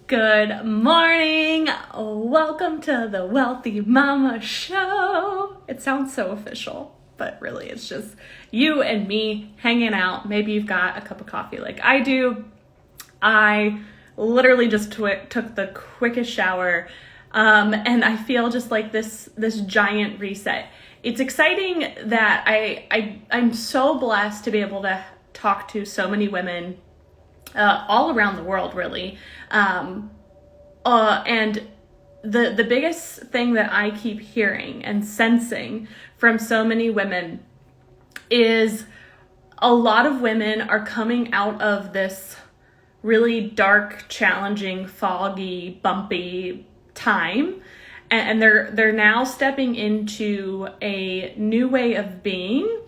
Good morning. Welcome to the Wealthy Mama Show. It sounds so official, but really it's just you and me hanging out. Maybe you've got a cup of coffee like I do. I literally just took the quickest shower, and I feel just like this giant reset. It's exciting that I'm so blessed to be able to talk to so many women all around the world, really. And the biggest thing that I keep hearing and sensing from so many women is a lot of women are coming out of this really dark, challenging, foggy, bumpy time, and they're now stepping into a new way of being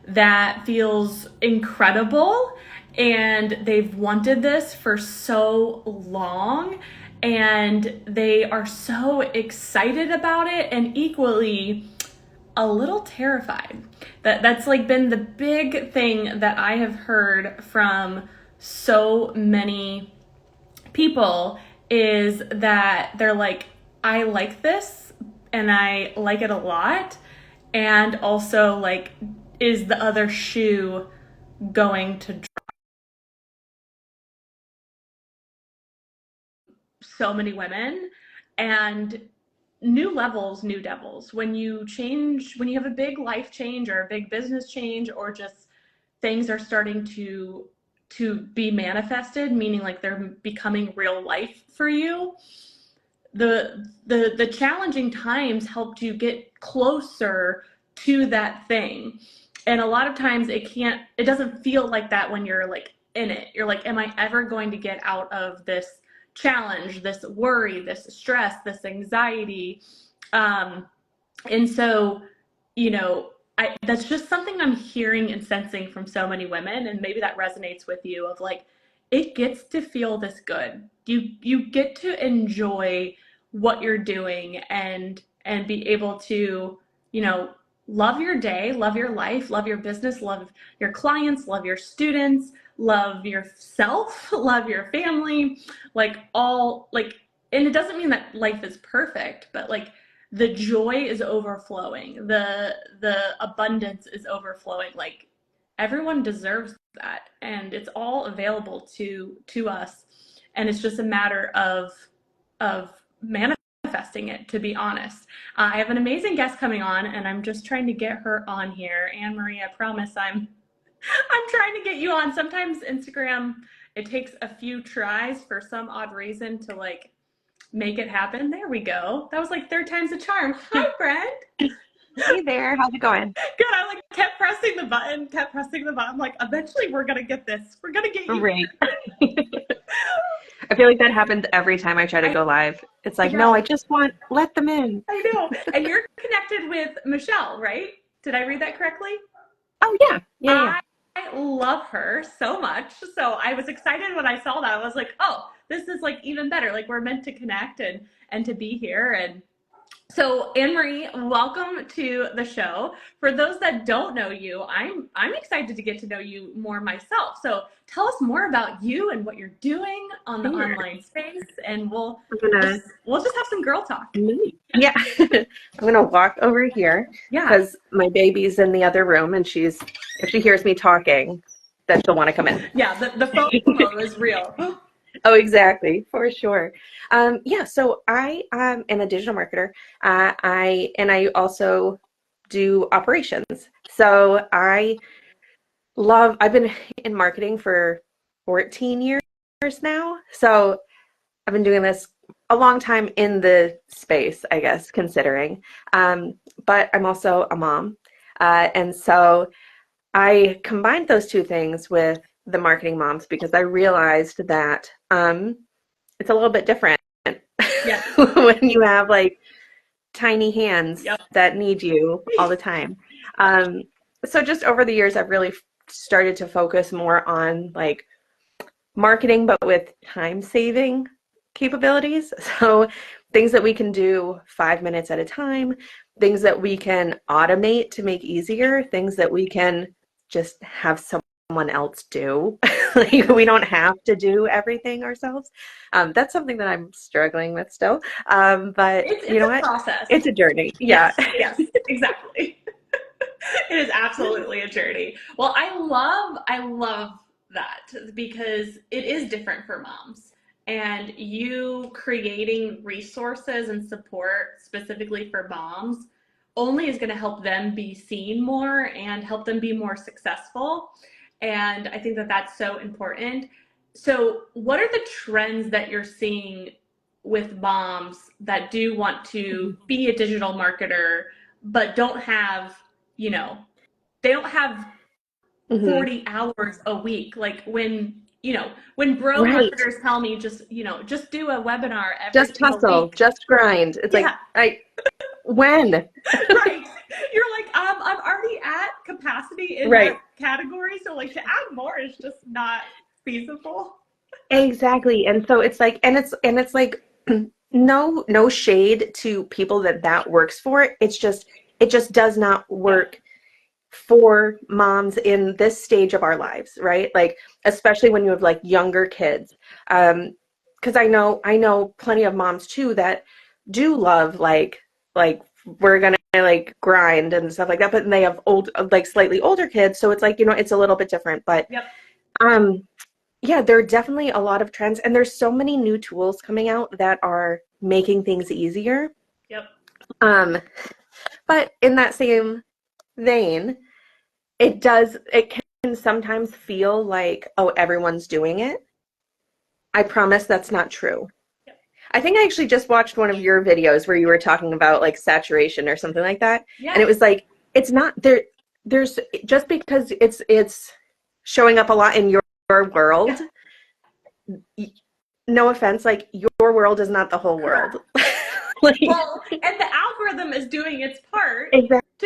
that feels incredible, and they've wanted this for so long, and they are so excited about it and equally a little terrified. That's like been the big thing that I have heard from so many people, is that they're like, I like this and I like it a lot, and also like, is the other shoe going to drop? So many women, and new levels, new devils. When you have a big life change or a big business change, or just things are starting to be manifested, meaning like they're becoming real life for you, the challenging times helped you get closer to that thing. And a lot of times it doesn't feel like that when you're like in it. You're like, am I ever going to get out of this challenge, this worry, this stress, this anxiety? And so, that's just something I'm hearing and sensing from so many women, and maybe that resonates with you, of like, it gets to feel this good. You get to enjoy what you're doing, and be able to, love your day, love your life, love your business, love your clients, love your students, love yourself, love your family, like all like, and it doesn't mean that life is perfect, but like the joy is overflowing, the abundance is overflowing. Like, everyone deserves that, and it's all available to us, and it's just a matter of manifesting it, to be honest. I have an amazing guest coming on, and I'm just trying to get her on here. Anne Marie, I promise I'm trying to get you on. Sometimes Instagram, it takes a few tries for some odd reason to like make it happen. There we go. That was like third time's a charm. Hi, Brent. Hey there, how's it going? Good. I like kept pressing the button, kept pressing the button. Like, eventually we're gonna get this. We're gonna get you. Great. I feel like that happens every time I try to I go live. It's like, yeah, no, I just want, let them in. I know. And you're connected with Michelle, right? Did I read that correctly? Oh, yeah, yeah, yeah. I love her so much. So I was excited when I saw that. I was like, oh, this is like even better. Like, we're meant to connect and to be here. And so, Anne Marie, welcome to the show. For those that don't know you, I'm excited to get to know you more myself. So, tell us more about you and what you're doing on the Sure. online space, and we'll I'm we'll gonna just, we'll just have some girl talk. Yeah. I'm gonna walk over here Yeah, because my baby's in the other room and if she hears me talking, then she'll want to come in. yeah. The FOMO is real. Oh, exactly, for sure. Yeah, so I am a digital marketer. I also do operations. So I've been in marketing for 14 years now. So I've been doing this a long time in the space, I guess, considering. But I'm also a mom. And so I combined those two things with the marketing moms because I realized that it's a little bit different Yeah. when you have like tiny hands Yep. that need you all the time. Um, so just over the years, I've really started to focus more on like marketing, but with time saving capabilities. So things that we can do 5 minutes at a time, things that we can automate to make easier, things that we can just have someone someone else do. Like, we don't have to do everything ourselves. That's something that I'm struggling with still. But you It's know a what? process. It's a journey. Yeah. Yes, yes, exactly. It is absolutely a journey. Well, I love that because it is different for moms. And you creating resources and support specifically for moms only is going to help them be seen more and help them be more successful. And I think that that's so important. So, what are the trends that you're seeing with moms that do want to be a digital marketer but don't have, you know, they don't have Hmm. 40 hours a week. Like when bro Right. marketers tell me just do a webinar every Just single hustle, week. just grind. It's like, Yeah, when? right. You're like, I'm already at capacity in Right. that category, so like to add more is just not feasible. Exactly. And so it's like, and it's like, no shade to people that works for. It just does not Yep. work for moms in this stage of our lives, right? Like, especially when you have like younger kids. Because I know plenty of moms too that do love like we're gonna like grind and stuff like that, but they have like slightly older kids, so it's like, it's a little bit different. But Yep. um yeah, there are definitely a lot of trends, and there's so many new tools coming out that are making things easier. Yep. Um, but in that same vein, it can sometimes feel like, oh, everyone's doing it. I promise that's not true. Yep. I think I actually just watched one of your videos where you were talking about like saturation or something like that. And it Yes. was like, it's not there. There's just because it's showing up a lot in your world. Yeah. No offense, like your world is not the whole world. Correct. Like, Well, and the algorithm is doing its part to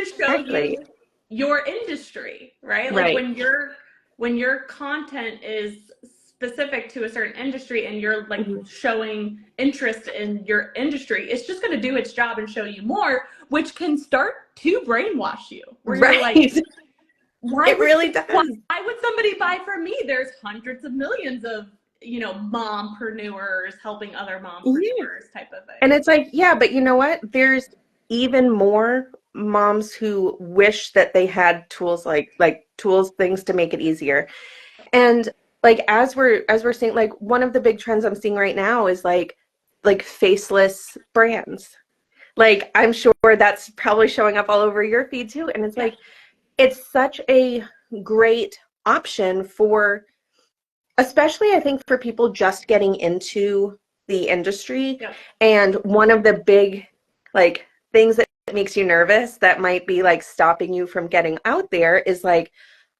show exactly. you your industry, right? Like Right. when your content is specific to a certain industry and you're like Mhm. showing interest in your industry, it's just going to do its job and show you more, which can start to brainwash you. Where you're like, Right. why It would really why does. would somebody buy from me? There's hundreds of millions of, mompreneurs helping other Yeah. mompreneurs type of And thing. it's like, yeah, but you know what? There's even more moms who wish that they had tools like tools, things to make it easier. And like as we're seeing, like one of the big trends I'm seeing right now is like faceless brands. Like, I'm sure that's probably showing up all over your feed too. And it's Yeah. like, it's such a great option for, especially I think for people just getting into the industry. Yep. And one of the big like things that makes you nervous that might be like stopping you from getting out there is like,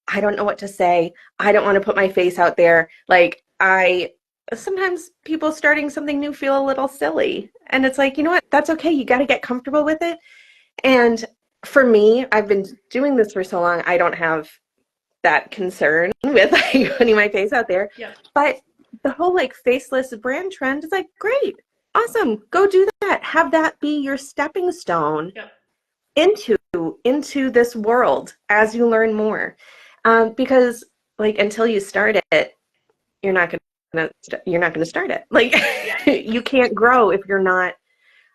I don't know what to say. I don't want to put my face out there. Like, I sometimes people starting something new feel a little silly. And it's like, you know what? That's okay. You got to get comfortable with it. And for me, I've been doing this for so long, I don't have that concern with like putting my face out there. Yep. But the whole like faceless brand trend is like, great, awesome, go do that. Have that be your stepping stone Yep. into this world as you learn more. Because like until you start it, you're not gonna start it. Like, Yeah. you can't grow if you're not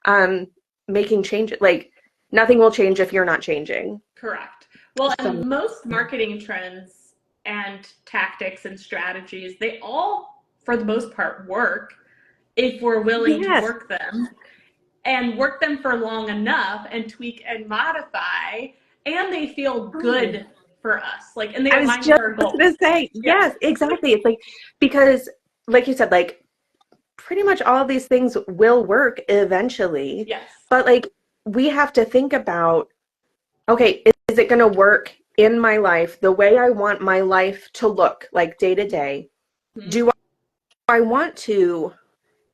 um, making changes. Like, nothing will change if you're not changing. Correct. Well, So and most marketing trends and tactics and strategies, they all, for the most part, work if we're willing to yes. work them and work them for long enough and tweak and modify, and they feel good for us. Like, and they I was align with just our gonna goals. say, Yeah. yes, exactly. It's like, because like you said, like pretty much all of these things will work eventually, Yes. but like we have to think about, okay, is it gonna work in my life the way I want my life to look like day to day? Mm-hmm. Do I want to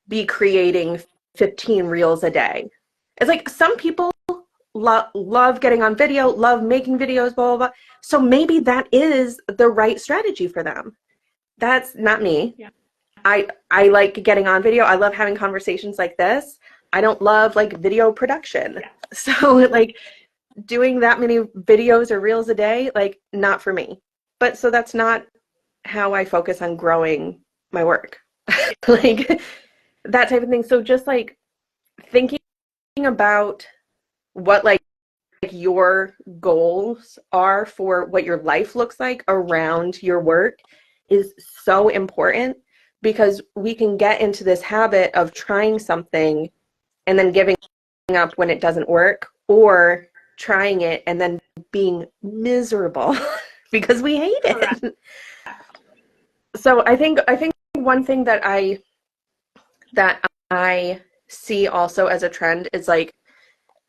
be creating 15 reels a day? It's like some people love getting on video, love making videos, blah, blah, blah. So maybe that is the right strategy for them. That's not me. Yeah. I like getting on video. I love having conversations like this. I don't love like video production. Yeah. So like doing that many videos or reels a day, like not for me. but so that's not how I focus on growing my work. Like that type of thing. So just like thinking about what like your goals are for what your life looks like around your work is so important, because we can get into this habit of trying something and then giving up when it doesn't work, or trying it and then being miserable because we hate Correct. it. So I think one thing that I see also as a trend is like,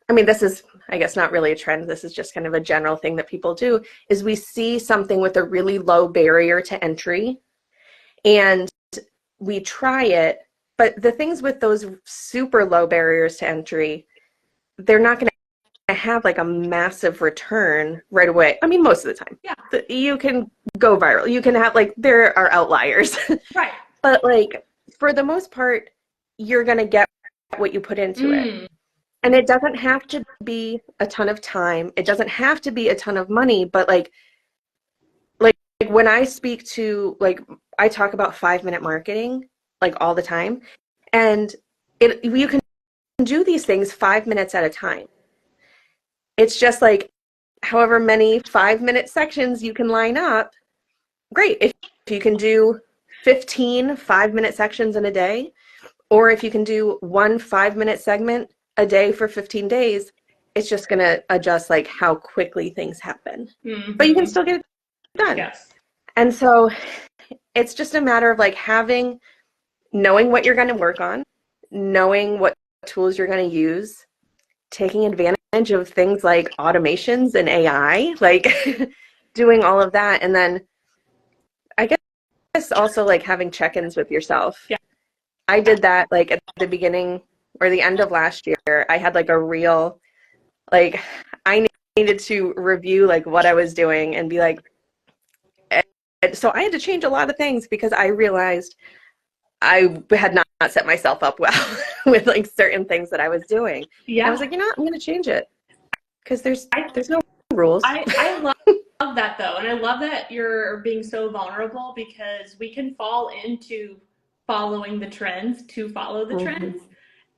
I mean, this is, I guess, not really a trend. This is just kind of a general thing that people do, is we see something with a really low barrier to entry and we try it. But the things with those super low barriers to entry, they're not going to have like a massive return right away. I mean, most of the time. Yeah. You can go viral. You can have like, there are outliers. Right. But like, for the most part, you're going to get what you put into it. And it doesn't have to be a ton of time. It doesn't have to be a ton of money, but like when I speak to, like, I talk about 5-minute marketing like all the time. And you can do these things 5 minutes at a time. It's just like however many 5-minute sections you can line up. Great. If you can do 15 5-minute sections in a day, or if you can do one 5-minute segment a day for 15 days, it's just going to adjust like how quickly things happen. Mm-hmm. But you can still get it done. Yes. And so it's just a matter of like knowing what you're going to work on, knowing what tools you're going to use, taking advantage of things like automations and AI, like doing all of that. And then I guess also like having check-ins with yourself. Yeah. I did that like at the beginning or the end of last year. I had like a real, like, I needed to review like what I was doing and be like, and so I had to change a lot of things because I realized I had not set myself up well with like certain things that I was doing. Yeah. I was like, you know what, I'm going to change it because there's no rules. I love that though. And I love that you're being so vulnerable, because we can fall into following the trends to follow the trends.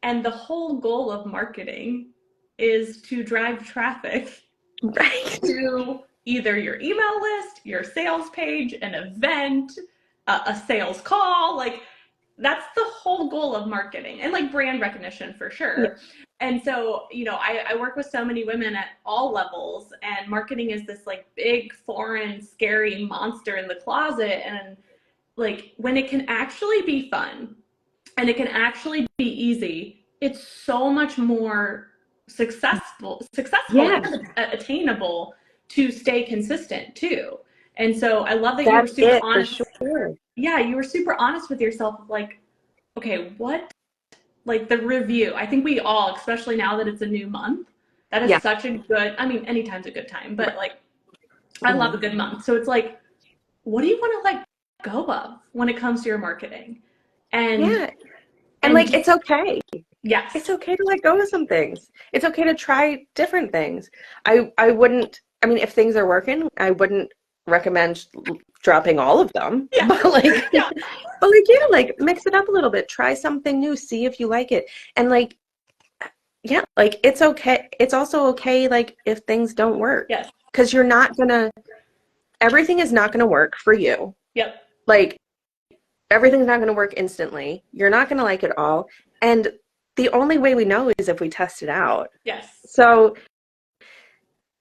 And the whole goal of marketing is to drive traffic Right. to either your email list, your sales page, an event, a sales call. Like, that's the whole goal of marketing, and like brand recognition for sure. Yeah. And so, I work with so many women at all levels, and marketing is this like big, foreign, scary monster in the closet. And like, when it can actually be fun and it can actually be easy, it's so much more successful Yeah. and attainable to stay consistent too. And so I love that you were That's super it, for honest. sure. Yeah, you were super honest with yourself of like, okay, what, like the review. I think we all, especially now that it's a new month, that is Yeah. such a good, I mean, anytime's a good time, but like, I Mhm. love a good month. So it's like, what do you want to let go of when it comes to your marketing? And Yeah. And like, just, it's okay. yes, It's okay to let go of some things. It's okay to try different things. I wouldn't, I mean, if things are working, I wouldn't recommend dropping all of them. Yeah. But like, Yeah. but like, yeah, like mix it up a little bit. Try something new. See if you like it. And like, yeah, like it's okay. It's also okay, like if things don't work. Yes. Because everything is not gonna work for you. Yep. Like everything's not gonna work instantly. You're not gonna like it all. And the only way we know is if we test it out. Yes. So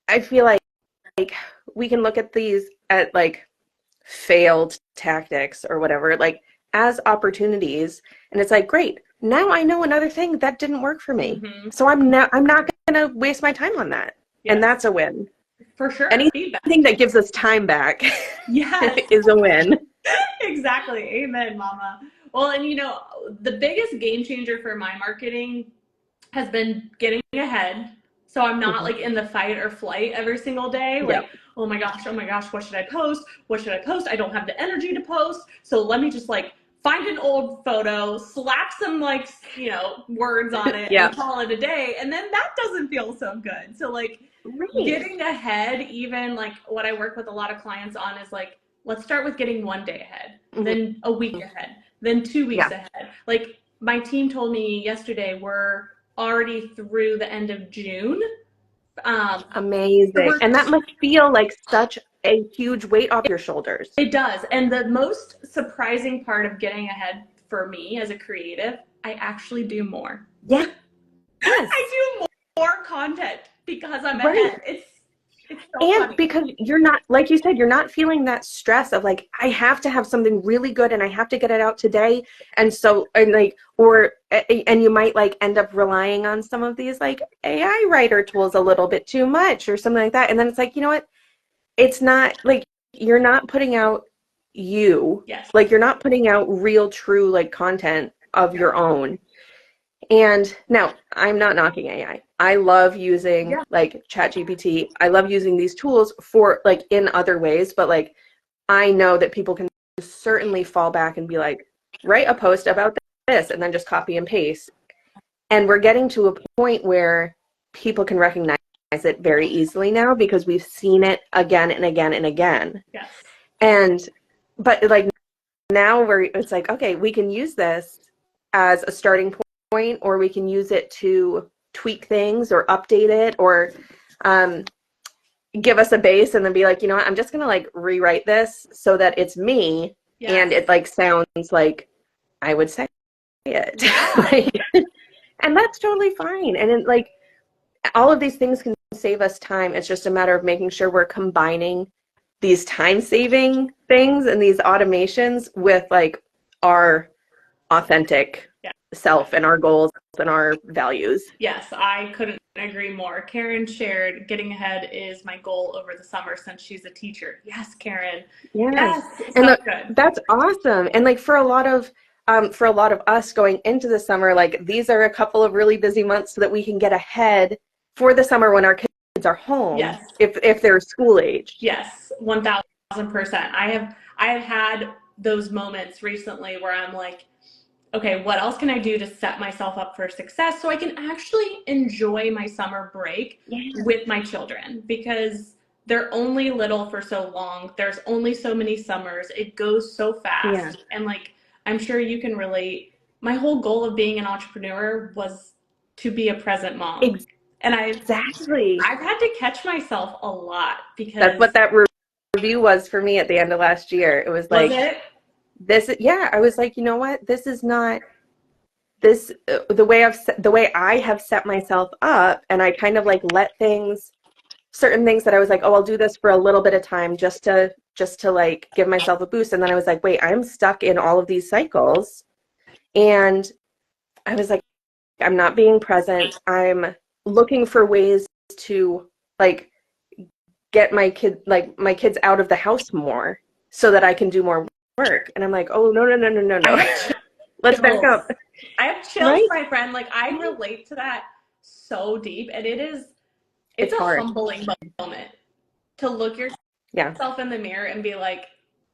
I feel like we can look at these at like failed tactics or whatever, like as opportunities. And it's like, great, now I know another thing that didn't work for me. Mm-hmm. So I'm not gonna waste my time on that. Yes. And that's a win. For sure. Anything that gives us time back yes. is a win. Exactly. Amen, mama. Well, and the biggest game changer for my marketing has been getting ahead. So I'm not like in the fight or flight every single day. Like, Yep. oh my gosh, what should I post? What should I post? I don't have the energy to post. So let me just like find an old photo, slap some like, words on it Yeah. and call it a day. And then that doesn't feel so good. So like Right. getting ahead, even like what I work with a lot of clients on is like, let's start with getting 1 day ahead, then a week ahead, then 2 weeks Yeah. ahead. Like my team told me yesterday, we're already through the end of June. Amazing. We're And that must feel like such a huge weight off your shoulders. It does. And the most surprising part of getting ahead for me as a creative, I actually do more. Yeah. Yes. I do more content because I'm Right. ahead. It's so And funny. because you're not, like you said, you're not feeling that stress of like, I have to have something really good and I have to get it out today. And so, and like, and you might like end up relying on some of these like AI writer tools a little bit too much or something like that. And then it's like, you know what? It's not like you're not putting out Yes. like you're not putting out real, true like content of your own. And now I'm not knocking AI. I love using like ChatGPT. I love using these tools for like in other ways, but like I know that people can certainly fall back and be like, write a post about this and then just copy and paste. And we're getting to a point where people can recognize it very easily now because we've seen it again and again and again. Yes. And but like now it's like, okay, we can use this as a starting point, or we can use it to tweak things or update it or give us a base and then be like, you know what, I'm just gonna like rewrite this so that it's me and it like sounds like I would say it. Like, and that's totally fine. And it, like all of these things can save us time. It's just a matter of making sure we're combining these time-saving things and these automations with like our authentic self and our goals and our values. Yes, I couldn't agree more. Karen shared getting ahead is my goal over the summer since she's a teacher. Yes, Karen. Yes. And And good. that's awesome. And like for a lot of us going into the summer, like these are a couple of really busy months so that we can get ahead for the summer when our kids are home. Yes. If they're school age. Yes, 1000%. I have had those moments recently where I'm like, okay, what else can I do to set myself up for success so I can actually enjoy my summer break with my children? Because they're only little for so long. There's only so many summers. It goes so fast. Yeah. And like, I'm sure you can relate. My whole goal of being an entrepreneur was to be a present mom. And I've had to catch myself a lot because that's what that review was for me at the end of last year. It was like, I was like, you know what? This is not this the way I have set myself up, and I kind of like let certain things that I was like, oh, I'll do this for a little bit of time just to like give myself a boost. And then I was like, wait, I'm stuck in all of these cycles. And I was like, I'm not being present. I'm looking for ways to like get my kids out of the house more so that I can do more work. And I'm like, oh, no. Let's back up. I have chills, my friend. Like I relate to that so deep. And it's a hard. humbling moment to look yourself in the mirror and be like,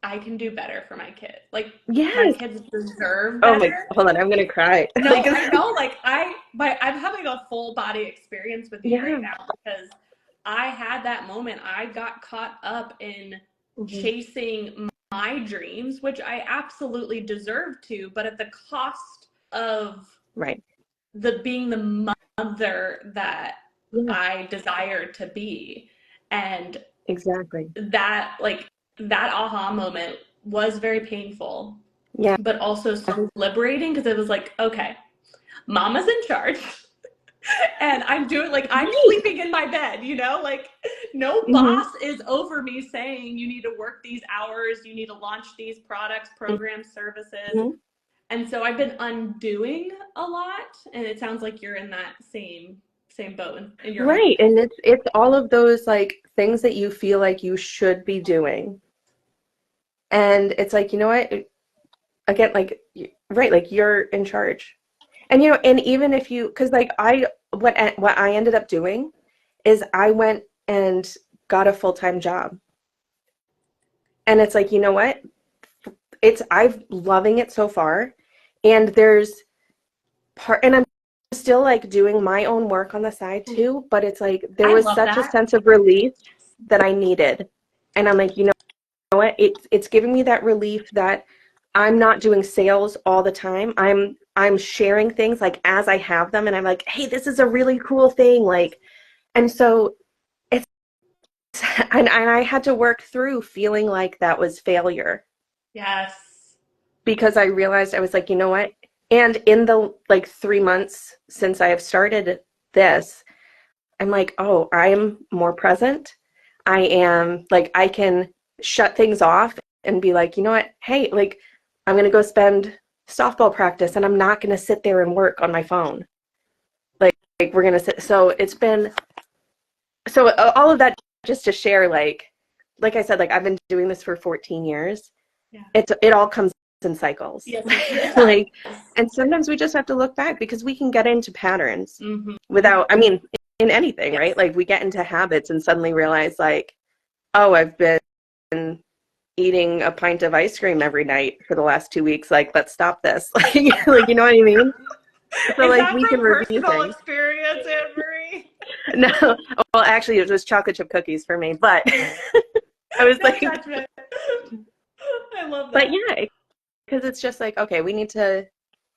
I can do better for my kid. Like my kids deserve better. Oh my, hold on, I'm gonna cry. No, I know. Like I'm having a full body experience with you right now because I had that moment. I got caught up in chasing my dreams, which I absolutely deserve to, but at the cost of being the mother that I desired to be. And that aha moment was very painful, but also so liberating because it was like, okay, mama's in charge. And I'm doing I'm sleeping in my bed, like no boss is over me saying you need to work these hours, you need to launch these products, programs, services. And so I've been undoing a lot, and it sounds like you're in that same boat in your life. And it's all of those like things that you feel like you should be doing. And it's like, you know what? Again, like like you're in charge. And and even if you, because like what I ended up doing is I went and got a full-time job. And it's like, you know what? I've loving it so far. And and I'm still like doing my own work on the side too, but it's like there I was love such a that. sense of relief that I needed. And I'm like, you know what? It's giving me that relief that I'm not doing sales all the time. I'm sharing things like as I have them, and I'm like, hey, this is a really cool thing. Like, and so it's and I had to work through feeling like that was failure Yes. because I realized I was like, you know what? And in the like 3 months since I have started this, I'm like, oh, I'm more present. I am like, I can shut things off and be like, you know what? Hey, like, I'm going to go spend softball practice and I'm not going to sit there and work on my phone. Like we're going to sit. So it's been, so all of that just to share, like I said, like I've been doing this for 14 years. Yeah. It all comes in cycles. Yes, it Like, does. and sometimes we just have to look back because we can get into patterns Mm-hmm. without, I mean, in anything, Yes. right? Like we get into habits and suddenly realize like, oh, I've been eating a pint of ice cream every night for the last 2 weeks. Like, let's stop this. Like, like, you know what I mean? So Is like that we can from review personal things. experience, Anne Marie? No, well, actually, it was chocolate chip cookies for me, but I was No like, judgment. I love but that. yeah, because it's just like, okay, we need to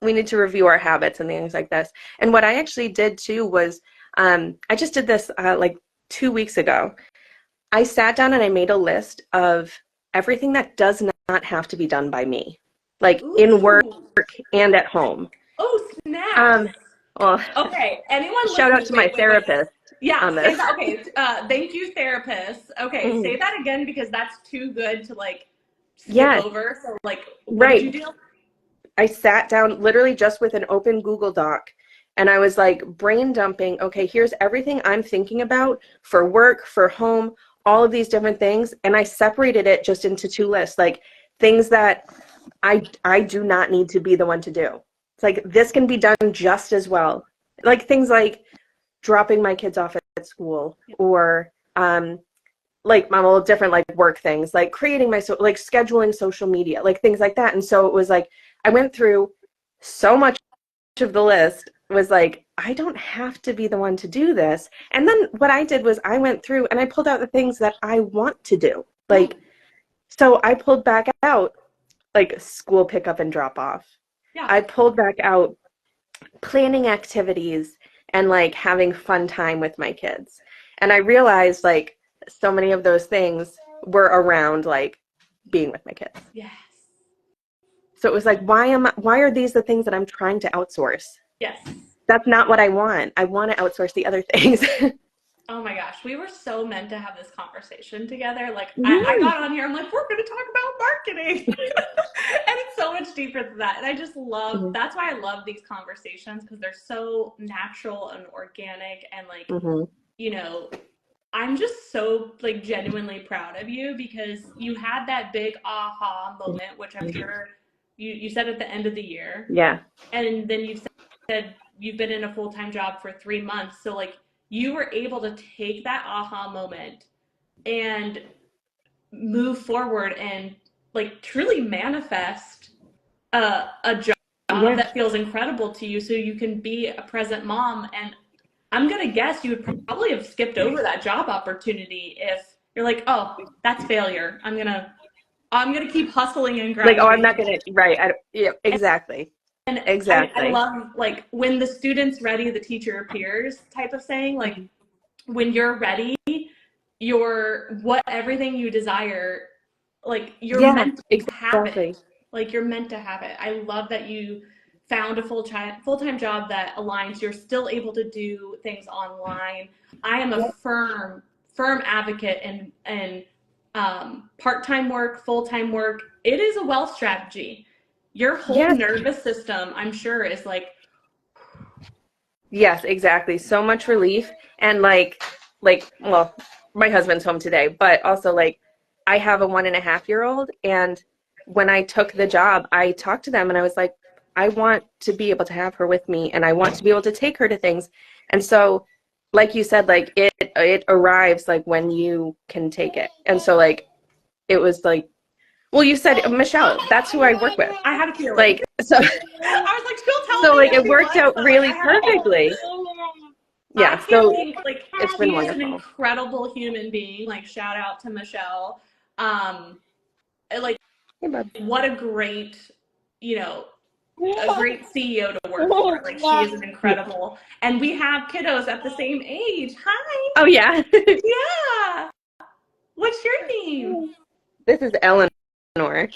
review our habits and things like this. And what I actually did too was, I just did this like 2 weeks ago. I sat down and I made a list of everything that does not have to be done by me, like in work Ooh. and at home. Oh, snaps. Um, well, Okay, anyone shout out listening, to my wait. therapist Yeah, on say this. that. Okay, thank you, therapist. Okay, Mhm. say that again because that's too good to like skip Yes, over. So, like, what did you right. do? I sat down literally just with an open Google Doc and I was like brain dumping, okay, here's everything I'm thinking about for work, for home, all of these different things. And I separated it just into two lists, like things that I do not need to be the one to do. It's like this can be done just as well. Like things like dropping my kids off at school or like my little different like work things, like creating like scheduling social media, like things like that. And so it was like I went through so much of the list was like, I don't have to be the one to do this. And then what I did was I went through and I pulled out the things that I want to do. Like, so I pulled back out like school pickup and drop off. Yeah. I pulled back out planning activities and like having fun time with my kids. And I realized like so many of those things were around like being with my kids. Yes. So it was like, why are these the things that I'm trying to outsource? Yes. That's not what I want. I want to outsource the other things. Oh my gosh, we were so meant to have this conversation together. Like, I Yeah. got on here, I'm like, we're going to talk about marketing. And it's so much deeper than that. And I just love, Mhm. that's why I love these conversations because they're so natural and organic. And like, Mhm. you know, I'm just so like genuinely proud of you because you had that big aha moment, which I'm sure you said at the end of the year. Yeah. And then you said you've been in a full-time job for 3 months. So like you were able to take that aha moment and move forward and like truly manifest a job Yeah. that feels incredible to you so you can be a present mom. And I'm gonna guess you would probably have skipped over that job opportunity if you're like, oh, that's failure. I'm gonna keep hustling and Like, oh, I'm grinding. not gonna, right. Yeah, exactly. And I Exactly. love like when the student's ready, the teacher appears type of saying. Like Mhm. when you're ready, you're what everything you desire, like you're Yeah, meant to have it. exactly. Like you're meant to have it. I love that you found a full-time job that aligns. You're still able to do things online. I am a Yep. firm advocate and part-time work, full-time work. It is a wealth strategy. Your whole Yes. nervous system, I'm sure, is like, Yes, exactly. So much relief. And well, my husband's home today, but also like I have a 1.5-year-old, and when I took the job, I talked to them and I was like, I want to be able to have her with me and I want to be able to take her to things. And so, like you said, like it arrives like when you can take it. And so like it was like Well, you said Michelle. That's who I work with. I had a feeling. Like, so, I was like, she'll tell so me like who it she worked was, out but, like, really I had a feeling. perfectly. I Yeah. can't So think, like, it's she been is an wonderful. incredible human being. Like, shout out to Michelle. Like, Hey, bud. what a great, you know, a great CEO to work for. Like, she is an incredible, and we have kiddos at the same age. Hi. Oh yeah. Yeah. What's your name? This is Eleanor. Eleanor.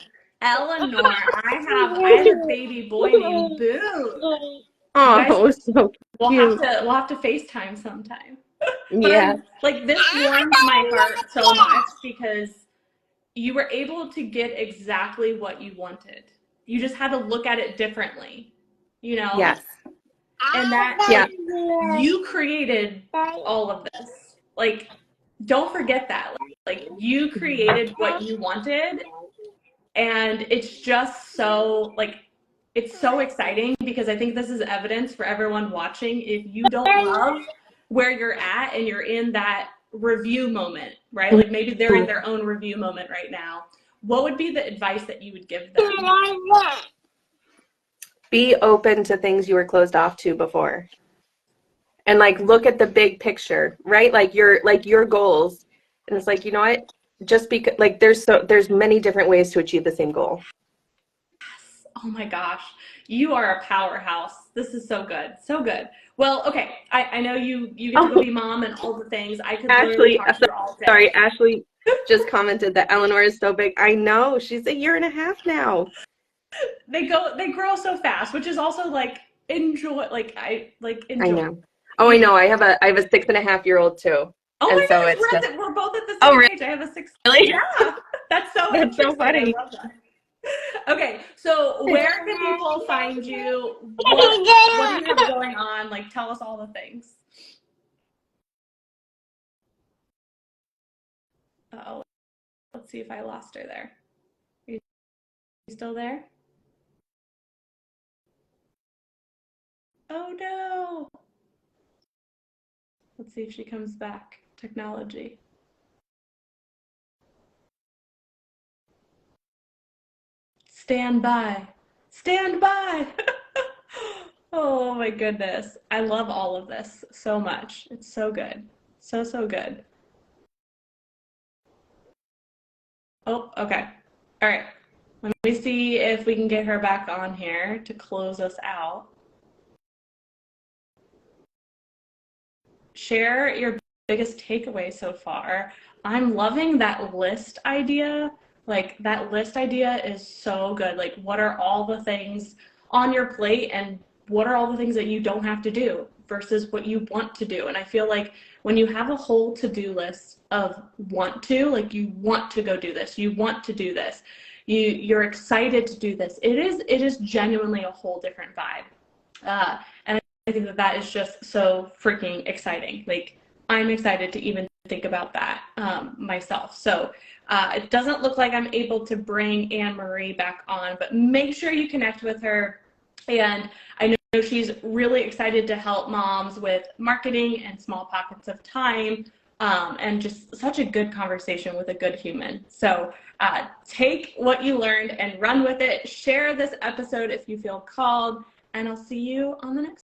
I have a baby boy named Boone. You guys, Oh, so cute. we'll have to FaceTime sometime. But Yeah. I'm like, this warms my heart so much because you were able to get exactly what you wanted. You just had to look at it differently, you know? Yes. And that, Yeah. like, you created all of this. Like, don't forget that. Like, you created what you wanted, and it's just so, like, it's so exciting because I think this is evidence for everyone watching. If you don't love where you're at and you're in that review moment, right? Like maybe they're in their own review moment right now. What would be the advice that you would give them? Be open to things you were closed off to before. And like look at the big picture, right? Like your goals. And it's like, you know what? Just because like there's many different ways to achieve the same goal. Oh my gosh, you are a powerhouse. This is so good. So good. Well, okay. I know you get to go be mom and all the things. I could literally Ashley, talk to you all day. sorry, Ashley just commented that Eleanor is so big. I know. She's a year and a half now. They grow so fast, which is also like enjoy I enjoy. know. Oh, I know. I have a 6.5-year-old too. Oh And my so gosh, it's just we're both at the Oh, same age. I have a 6. really? Yeah, that's so That's so interesting. funny. I love that. Okay, so where can people find you? What do you have going on? Like, tell us all the things. Uh-oh, let's see if I lost her there. Are you still there? Oh no. Let's see if she comes back. Technology. Stand by. Stand by. Oh my goodness. I love all of this so much. It's so good. So, so good. Oh, okay. All right. Let me see if we can get her back on here to close us out. Share your biggest takeaway so far. I'm loving that list idea. Like, that list idea is so good. Like, what are all the things on your plate and what are all the things that you don't have to do versus what you want to do? And I feel like when you have a whole to-do list of want to, like you want to go do this, you want to do this, you're excited to do this. It is genuinely a whole different vibe. And I think that is just so freaking exciting. Like, I'm excited to even think about that myself. So it doesn't look like I'm able to bring Anne Marie back on, but make sure you connect with her. And I know she's really excited to help moms with marketing and small pockets of time, and just such a good conversation with a good human. So take what you learned and run with it. Share this episode if you feel called, and I'll see you on the next